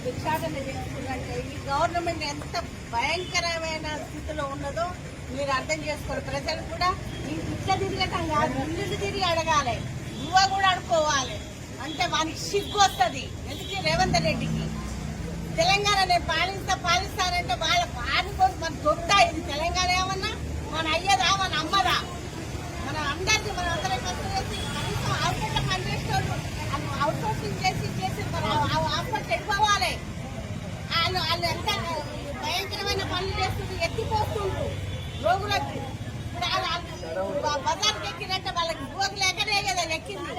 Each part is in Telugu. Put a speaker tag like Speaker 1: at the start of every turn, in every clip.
Speaker 1: భిక్షాటన చేస్తుందంటే ఈ గవర్నమెంట్ ఎంత భయంకరమైన స్థితిలో ఉన్నదో మీరు అర్థం చేసుకోవాలి. ప్రజలు కూడా ఇట్లా తిరగటం కాదు, ఇల్లు తిరిగి అడగాలి, నువ్వు కూడా అడుకోవాలి. అంటే వానికి సిగ్గు వస్తుంది. ఎందుకు రేవంత్ రెడ్డికి తెలంగాణ నేను పాలిస్తానంటే వాళ్ళ పాడుకోదు. మన దొడ్డా ఇది తెలంగాణ ఏమన్నా మన అయ్యదా మన అమ్మదా మన అందరికీ మన అందరం కష్టం కనీసం హాస్పిటల్ పనిచేసేవాళ్ళు అవుట్ సోర్సింగ్ చేసి హాస్పిటల్ వెళ్ళిపోవాలి. వాళ్ళు ఎంత భయంకరమైన పనులు చేస్తుండ్రు, ఎత్తిపోతుండ్రు రోగులకు. ఇప్పుడు బజార్కి ఎక్కినట్టే వాళ్ళకి భూకి లేకనే కదా ఎక్కింది.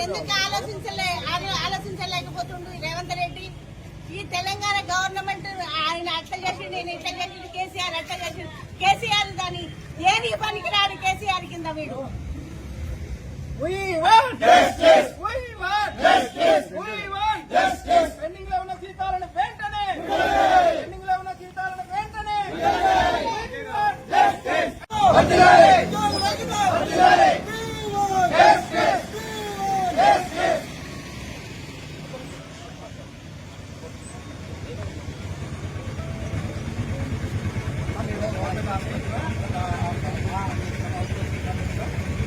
Speaker 1: ఎందుకు ఆలోచించలేకపోతుండ్రు రేవంత్ రెడ్డి? ఈ తెలంగాణ గవర్నమెంట్ ఆయన అట్లా చేసి నేను ఇట్లా చేసి కేసీఆర్ అట్లా చేసి కేసీఆర్ దాని ఏది పనికిరాడు కేసీఆర్ కింద వీడు.
Speaker 2: పెండింగ్ లో ఉన్న జీతాలను వెంటనే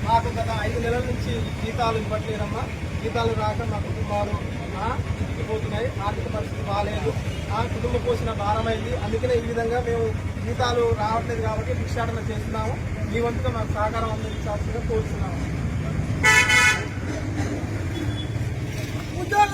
Speaker 2: మాకు గత 5 నెలల నుంచి జీతాలు ఇవ్వట్లేదమ్మా. జీతాలు రాక మా కుటుంబాలు పోతున్నాయి. ఆర్థిక పరిస్థితి బాగాలేదు, కుటుంబ పోషణ భారమైంది. అందుకనే ఈ విధంగా మేము జీతాలు రావట్లేదు కాబట్టి భిక్షాటన చేస్తున్నాము. మీ వంతుగా మాకు సహకారం అందించాల్సిందిగా కోరుతున్నాము. ఉద్యోగ